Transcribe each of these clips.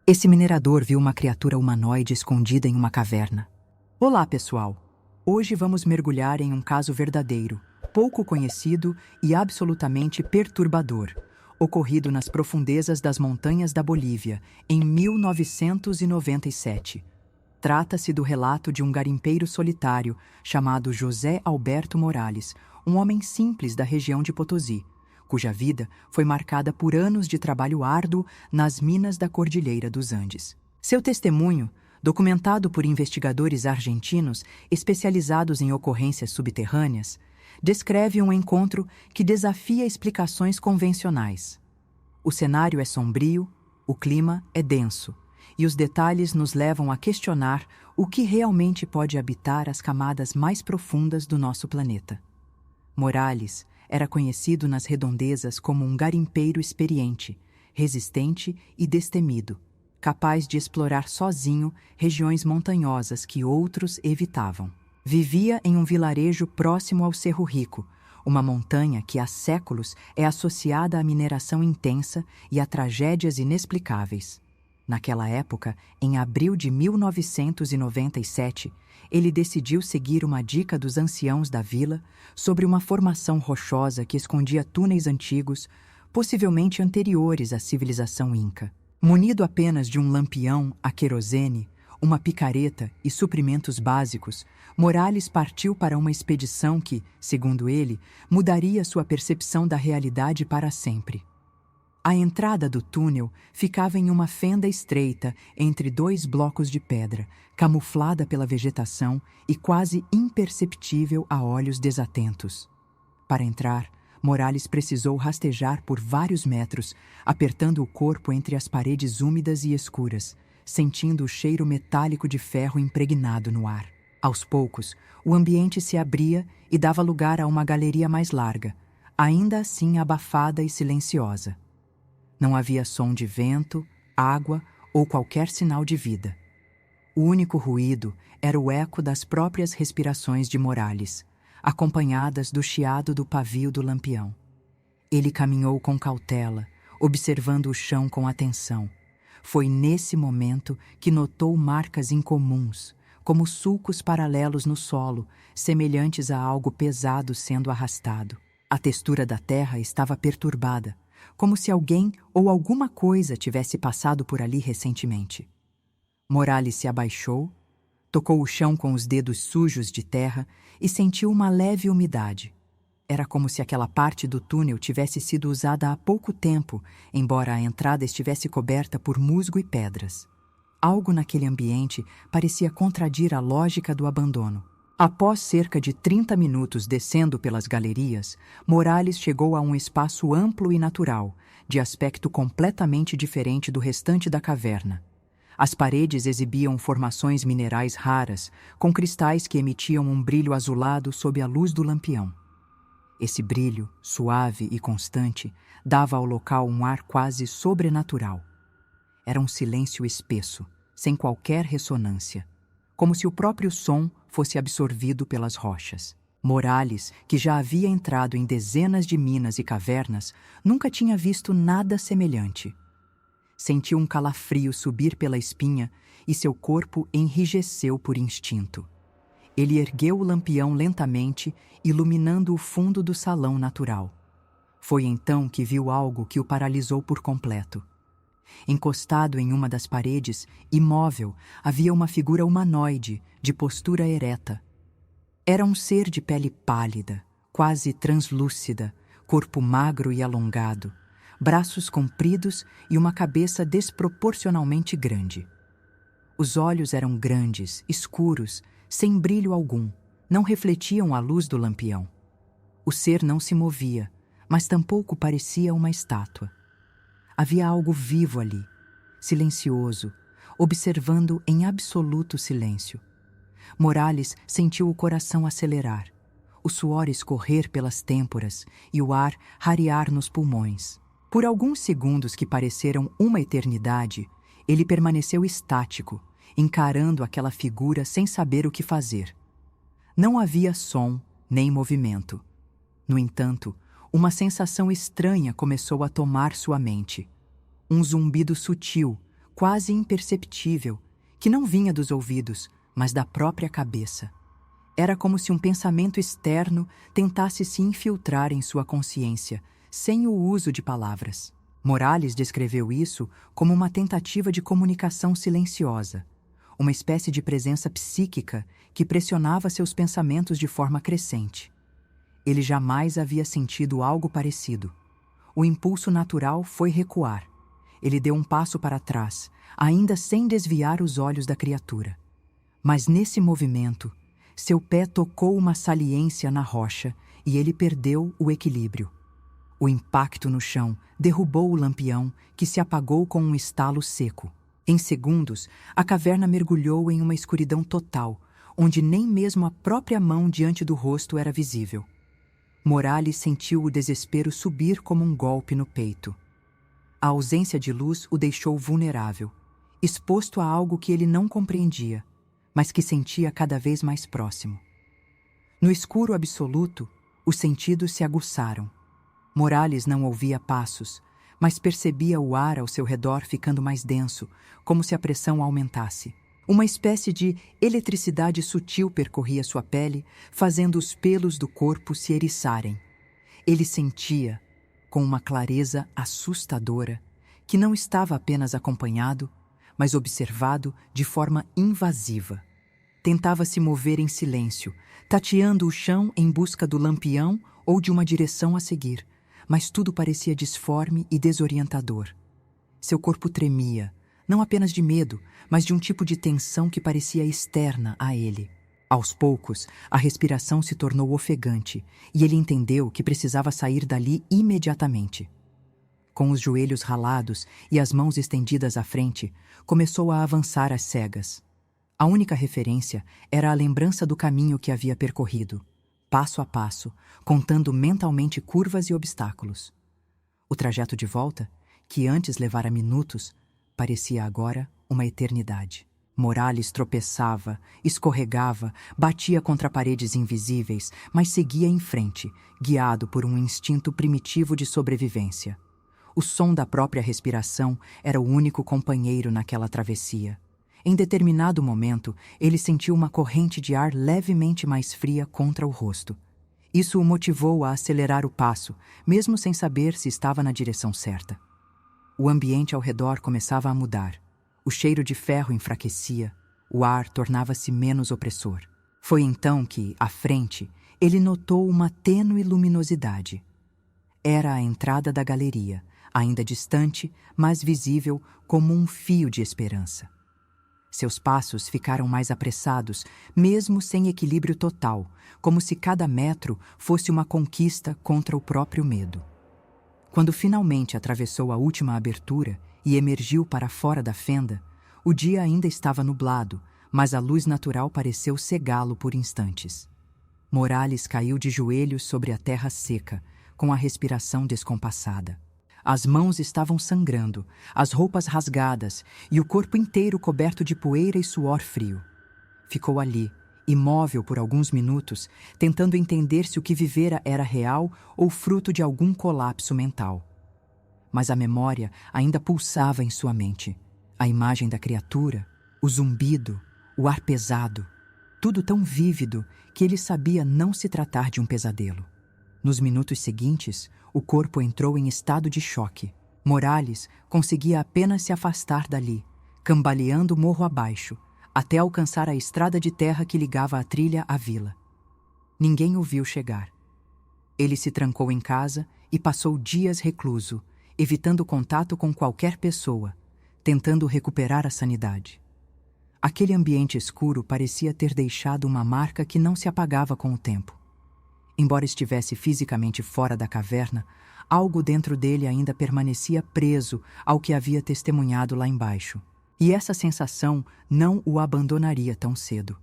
Esse minerador viu uma criatura humanoide escondida em uma caverna. Olá, pessoal! Hoje vamos mergulhar em um caso verdadeiro, pouco conhecido e absolutamente perturbador, ocorrido nas profundezas das montanhas da Bolívia, em 1997. Trata-se do relato de um garimpeiro solitário chamado José Alberto Morales, um homem simples da região de Potosí, cuja vida foi marcada por anos de trabalho árduo nas minas da Cordilheira dos Andes. Seu testemunho, documentado por investigadores argentinos especializados em ocorrências subterrâneas, descreve um encontro que desafia explicações convencionais. O cenário é sombrio, o clima é denso, e os detalhes nos levam a questionar o que realmente pode habitar as camadas mais profundas do nosso planeta. Morales era conhecido nas redondezas como um garimpeiro experiente, resistente e destemido, capaz de explorar sozinho regiões montanhosas que outros evitavam. Vivia em um vilarejo próximo ao Cerro Rico, uma montanha que há séculos é associada à mineração intensa e a tragédias inexplicáveis. Naquela época, em abril de 1997, ele decidiu seguir uma dica dos anciãos da vila sobre uma formação rochosa que escondia túneis antigos, possivelmente anteriores à civilização inca. Munido apenas de um lampião a querosene, uma picareta e suprimentos básicos, Morales partiu para uma expedição que, segundo ele, mudaria sua percepção da realidade para sempre. A entrada do túnel ficava em uma fenda estreita entre dois blocos de pedra, camuflada pela vegetação e quase imperceptível a olhos desatentos. Para entrar, Morales precisou rastejar por vários metros, apertando o corpo entre as paredes úmidas e escuras, sentindo o cheiro metálico de ferro impregnado no ar. Aos poucos, o ambiente se abria e dava lugar a uma galeria mais larga, ainda assim abafada e silenciosa. Não havia som de vento, água ou qualquer sinal de vida. O único ruído era o eco das próprias respirações de Morales, acompanhadas do chiado do pavio do lampião. Ele caminhou com cautela, observando o chão com atenção. Foi nesse momento que notou marcas incomuns, como sulcos paralelos no solo, semelhantes a algo pesado sendo arrastado. A textura da terra estava perturbada, como se alguém ou alguma coisa tivesse passado por ali recentemente. Morales se abaixou, tocou o chão com os dedos sujos de terra e sentiu uma leve umidade. Era como se aquela parte do túnel tivesse sido usada há pouco tempo, embora a entrada estivesse coberta por musgo e pedras. Algo naquele ambiente parecia contradir a lógica do abandono. Após cerca de 30 minutos descendo pelas galerias, Morales chegou a um espaço amplo e natural, de aspecto completamente diferente do restante da caverna. As paredes exibiam formações minerais raras, com cristais que emitiam um brilho azulado sob a luz do lampião. Esse brilho, suave e constante, dava ao local um ar quase sobrenatural. Era um silêncio espesso, sem qualquer ressonância, como se o próprio som fosse absorvido pelas rochas. Morales, que já havia entrado em dezenas de minas e cavernas, nunca tinha visto nada semelhante. Sentiu um calafrio subir pela espinha e seu corpo enrijeceu por instinto. Ele ergueu o lampião lentamente, iluminando o fundo do salão natural. Foi então que viu algo que o paralisou por completo. Encostado em uma das paredes, imóvel, havia uma figura humanoide, de postura ereta. Era um ser de pele pálida, quase translúcida, corpo magro e alongado, braços compridos e uma cabeça desproporcionalmente grande. Os olhos eram grandes, escuros, sem brilho algum, não refletiam a luz do lampião. O ser não se movia, mas tampouco parecia uma estátua. Havia algo vivo ali, silencioso, observando em absoluto silêncio. Morales sentiu o coração acelerar, o suor escorrer pelas têmporas e o ar rarear nos pulmões. Por alguns segundos que pareceram uma eternidade, ele permaneceu estático, encarando aquela figura sem saber o que fazer. Não havia som nem movimento. No entanto, uma sensação estranha começou a tomar sua mente. Um zumbido sutil, quase imperceptível, que não vinha dos ouvidos, mas da própria cabeça. Era como se um pensamento externo tentasse se infiltrar em sua consciência, sem o uso de palavras. Morales descreveu isso como uma tentativa de comunicação silenciosa, uma espécie de presença psíquica que pressionava seus pensamentos de forma crescente. Ele jamais havia sentido algo parecido. O impulso natural foi recuar. Ele deu um passo para trás, ainda sem desviar os olhos da criatura. Mas nesse movimento, seu pé tocou uma saliência na rocha e ele perdeu o equilíbrio. O impacto no chão derrubou o lampião, que se apagou com um estalo seco. Em segundos, a caverna mergulhou em uma escuridão total, onde nem mesmo a própria mão diante do rosto era visível. Morales sentiu o desespero subir como um golpe no peito. A ausência de luz o deixou vulnerável, exposto a algo que ele não compreendia, mas que sentia cada vez mais próximo. No escuro absoluto, os sentidos se aguçaram. Morales não ouvia passos, mas percebia o ar ao seu redor ficando mais denso, como se a pressão aumentasse. Uma espécie de eletricidade sutil percorria sua pele, fazendo os pelos do corpo se eriçarem. Ele sentia, com uma clareza assustadora, que não estava apenas acompanhado, mas observado de forma invasiva. Tentava se mover em silêncio, tateando o chão em busca do lampião ou de uma direção a seguir, mas tudo parecia disforme e desorientador. Seu corpo tremia, não apenas de medo, mas de um tipo de tensão que parecia externa a ele. Aos poucos, a respiração se tornou ofegante e ele entendeu que precisava sair dali imediatamente. Com os joelhos ralados e as mãos estendidas à frente, começou a avançar às cegas. A única referência era a lembrança do caminho que havia percorrido, passo a passo, contando mentalmente curvas e obstáculos. O trajeto de volta, que antes levara minutos, parecia agora uma eternidade. Morales tropeçava, escorregava, batia contra paredes invisíveis, mas seguia em frente, guiado por um instinto primitivo de sobrevivência. O som da própria respiração era o único companheiro naquela travessia. Em determinado momento, ele sentiu uma corrente de ar levemente mais fria contra o rosto. Isso o motivou a acelerar o passo, mesmo sem saber se estava na direção certa. O ambiente ao redor começava a mudar. O cheiro de ferro enfraquecia, o ar tornava-se menos opressor. Foi então que, à frente, ele notou uma tênue luminosidade. Era a entrada da galeria, ainda distante, mas visível como um fio de esperança. Seus passos ficaram mais apressados, mesmo sem equilíbrio total, como se cada metro fosse uma conquista contra o próprio medo. Quando finalmente atravessou a última abertura e emergiu para fora da fenda, o dia ainda estava nublado, mas a luz natural pareceu cegá-lo por instantes. Morales caiu de joelhos sobre a terra seca, com a respiração descompassada. As mãos estavam sangrando, as roupas rasgadas e o corpo inteiro coberto de poeira e suor frio. Ficou ali, imóvel por alguns minutos, tentando entender se o que vivera era real ou fruto de algum colapso mental. Mas a memória ainda pulsava em sua mente. A imagem da criatura, o zumbido, o ar pesado, tudo tão vívido que ele sabia não se tratar de um pesadelo. Nos minutos seguintes, o corpo entrou em estado de choque. Morales conseguia apenas se afastar dali, cambaleando morro abaixo, até alcançar a estrada de terra que ligava a trilha à vila. Ninguém o viu chegar. Ele se trancou em casa e passou dias recluso, evitando contato com qualquer pessoa, tentando recuperar a sanidade. Aquele ambiente escuro parecia ter deixado uma marca que não se apagava com o tempo. Embora estivesse fisicamente fora da caverna, algo dentro dele ainda permanecia preso ao que havia testemunhado lá embaixo. E essa sensação não o abandonaria tão cedo.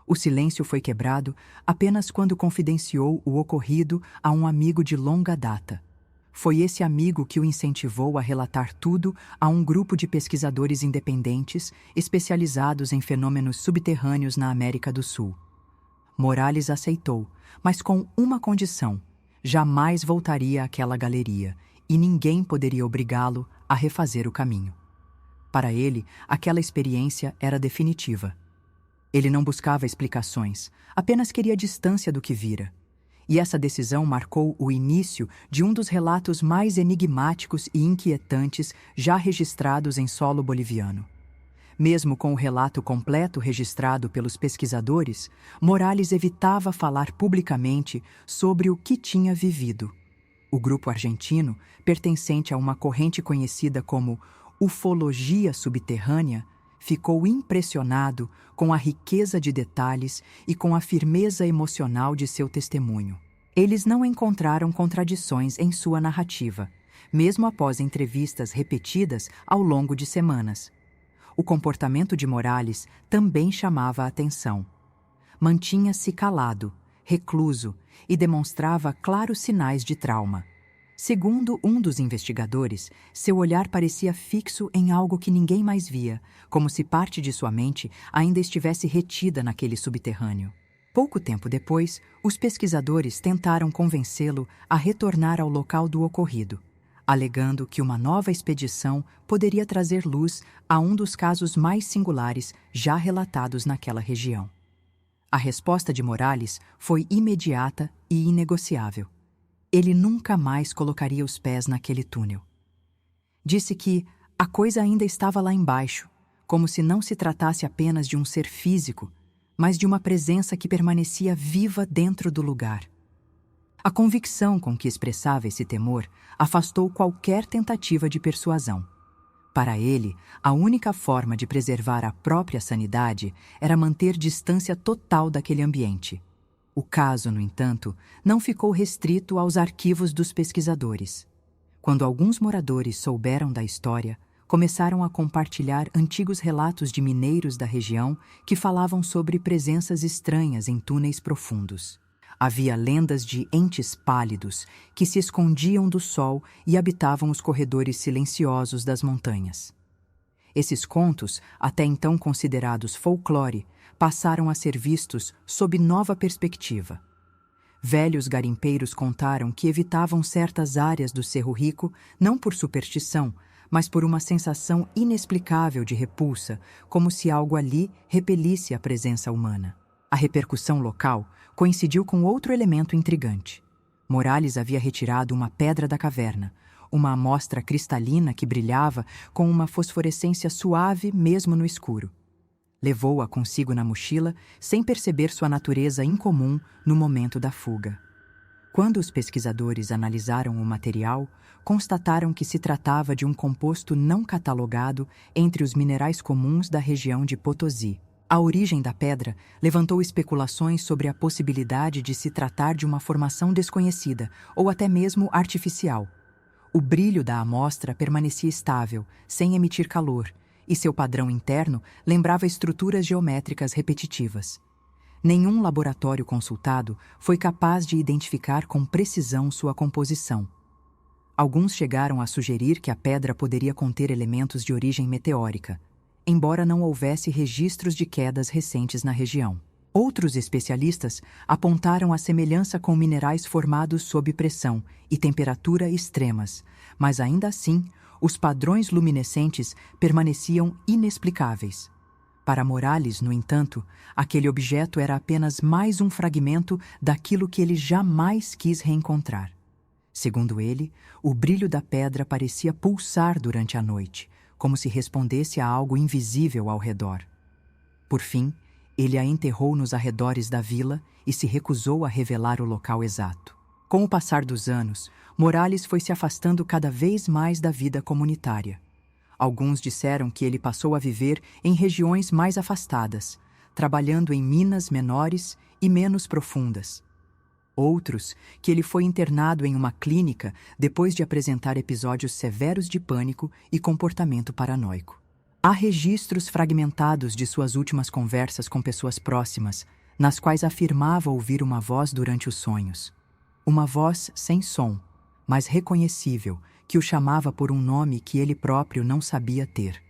O silêncio foi quebrado apenas quando confidenciou o ocorrido a um amigo de longa data. Foi esse amigo que o incentivou a relatar tudo a um grupo de pesquisadores independentes especializados em fenômenos subterrâneos na América do Sul. Morales aceitou, mas com uma condição: jamais voltaria àquela galeria e ninguém poderia obrigá-lo a refazer o caminho. Para ele, aquela experiência era definitiva. Ele não buscava explicações, apenas queria distância do que vira. E essa decisão marcou o início de um dos relatos mais enigmáticos e inquietantes já registrados em solo boliviano. Mesmo com o relato completo registrado pelos pesquisadores, Morales evitava falar publicamente sobre o que tinha vivido. O grupo argentino, pertencente a uma corrente conhecida como ufologia subterrânea, ficou impressionado com a riqueza de detalhes e com a firmeza emocional de seu testemunho. Eles não encontraram contradições em sua narrativa, mesmo após entrevistas repetidas ao longo de semanas. O comportamento de Morales também chamava a atenção. Mantinha-se calado, recluso e demonstrava claros sinais de trauma. Segundo um dos investigadores, seu olhar parecia fixo em algo que ninguém mais via, como se parte de sua mente ainda estivesse retida naquele subterrâneo. Pouco tempo depois, os pesquisadores tentaram convencê-lo a retornar ao local do ocorrido, alegando que uma nova expedição poderia trazer luz a um dos casos mais singulares já relatados naquela região. A resposta de Morales foi imediata e inegociável. Ele nunca mais colocaria os pés naquele túnel. Disse que a coisa ainda estava lá embaixo, como se não se tratasse apenas de um ser físico, mas de uma presença que permanecia viva dentro do lugar. A convicção com que expressava esse temor afastou qualquer tentativa de persuasão. Para ele, a única forma de preservar a própria sanidade era manter distância total daquele ambiente. O caso, no entanto, não ficou restrito aos arquivos dos pesquisadores. Quando alguns moradores souberam da história, começaram a compartilhar antigos relatos de mineiros da região que falavam sobre presenças estranhas em túneis profundos. Havia lendas de entes pálidos que se escondiam do sol e habitavam os corredores silenciosos das montanhas. Esses contos, até então considerados folclore, passaram a ser vistos sob nova perspectiva. Velhos garimpeiros contaram que evitavam certas áreas do Cerro Rico não por superstição, mas por uma sensação inexplicável de repulsa, como se algo ali repelisse a presença humana. A repercussão local coincidiu com outro elemento intrigante. Morales havia retirado uma pedra da caverna, uma amostra cristalina que brilhava com uma fosforescência suave mesmo no escuro. Levou-a consigo na mochila sem perceber sua natureza incomum no momento da fuga. Quando os pesquisadores analisaram o material, constataram que se tratava de um composto não catalogado entre os minerais comuns da região de Potosí. A origem da pedra levantou especulações sobre a possibilidade de se tratar de uma formação desconhecida ou até mesmo artificial. O brilho da amostra permanecia estável, sem emitir calor, e seu padrão interno lembrava estruturas geométricas repetitivas. Nenhum laboratório consultado foi capaz de identificar com precisão sua composição. Alguns chegaram a sugerir que a pedra poderia conter elementos de origem meteórica, embora não houvesse registros de quedas recentes na região. Outros especialistas apontaram a semelhança com minerais formados sob pressão e temperatura extremas, mas ainda assim, os padrões luminescentes permaneciam inexplicáveis. Para Morales, no entanto, aquele objeto era apenas mais um fragmento daquilo que ele jamais quis reencontrar. Segundo ele, o brilho da pedra parecia pulsar durante a noite, como se respondesse a algo invisível ao redor. Por fim, ele a enterrou nos arredores da vila e se recusou a revelar o local exato. Com o passar dos anos, Morales foi se afastando cada vez mais da vida comunitária. Alguns disseram que ele passou a viver em regiões mais afastadas, trabalhando em minas menores e menos profundas. Outros, que ele foi internado em uma clínica depois de apresentar episódios severos de pânico e comportamento paranoico. Há registros fragmentados de suas últimas conversas com pessoas próximas, nas quais afirmava ouvir uma voz durante os sonhos. Uma voz sem som, mas reconhecível, que o chamava por um nome que ele próprio não sabia ter.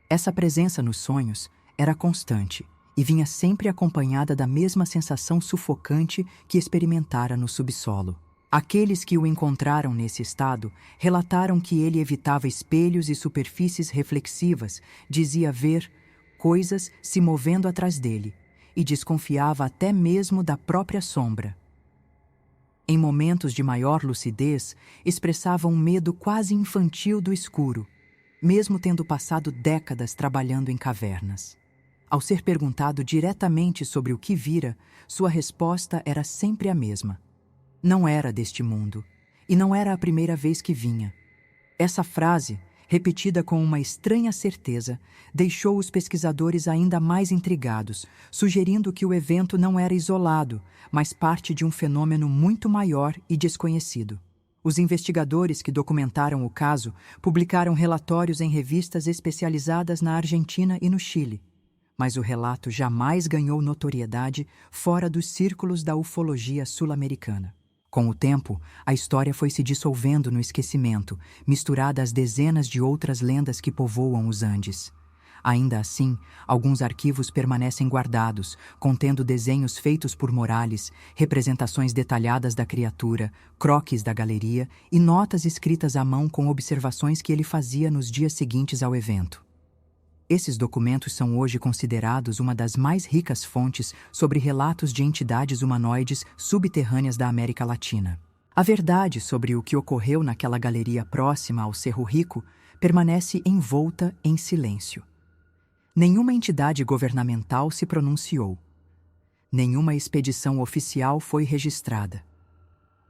Essa presença nos sonhos era constante e vinha sempre acompanhada da mesma sensação sufocante que experimentara no subsolo. Aqueles que o encontraram nesse estado relataram que ele evitava espelhos e superfícies reflexivas, dizia ver coisas se movendo atrás dele e desconfiava até mesmo da própria sombra. Em momentos de maior lucidez, expressava um medo quase infantil do escuro, mesmo tendo passado décadas trabalhando em cavernas. Ao ser perguntado diretamente sobre o que vira, sua resposta era sempre a mesma. Não era deste mundo, e não era a primeira vez que vinha. Essa frase, repetida com uma estranha certeza, deixou os pesquisadores ainda mais intrigados, sugerindo que o evento não era isolado, mas parte de um fenômeno muito maior e desconhecido. Os investigadores que documentaram o caso publicaram relatórios em revistas especializadas na Argentina e no Chile, mas o relato jamais ganhou notoriedade fora dos círculos da ufologia sul-americana. Com o tempo, a história foi se dissolvendo no esquecimento, misturada às dezenas de outras lendas que povoam os Andes. Ainda assim, alguns arquivos permanecem guardados, contendo desenhos feitos por Morales, representações detalhadas da criatura, croquis da galeria e notas escritas à mão com observações que ele fazia nos dias seguintes ao evento. Esses documentos são hoje considerados uma das mais ricas fontes sobre relatos de entidades humanoides subterrâneas da América Latina. A verdade sobre o que ocorreu naquela galeria próxima ao Cerro Rico permanece envolta em silêncio. Nenhuma entidade governamental se pronunciou. Nenhuma expedição oficial foi registrada.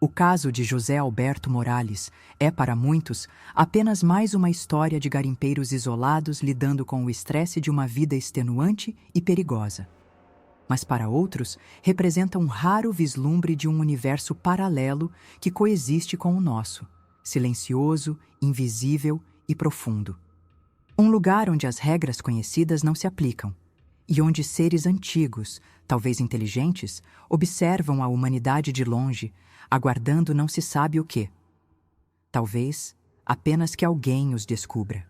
O caso de José Alberto Morales é, para muitos, apenas mais uma história de garimpeiros isolados lidando com o estresse de uma vida extenuante e perigosa. Mas para outros, representa um raro vislumbre de um universo paralelo que coexiste com o nosso, silencioso, invisível e profundo. Um lugar onde as regras conhecidas não se aplicam, e onde seres antigos, talvez inteligentes, observam a humanidade de longe, aguardando não se sabe o quê. Talvez apenas que alguém os descubra.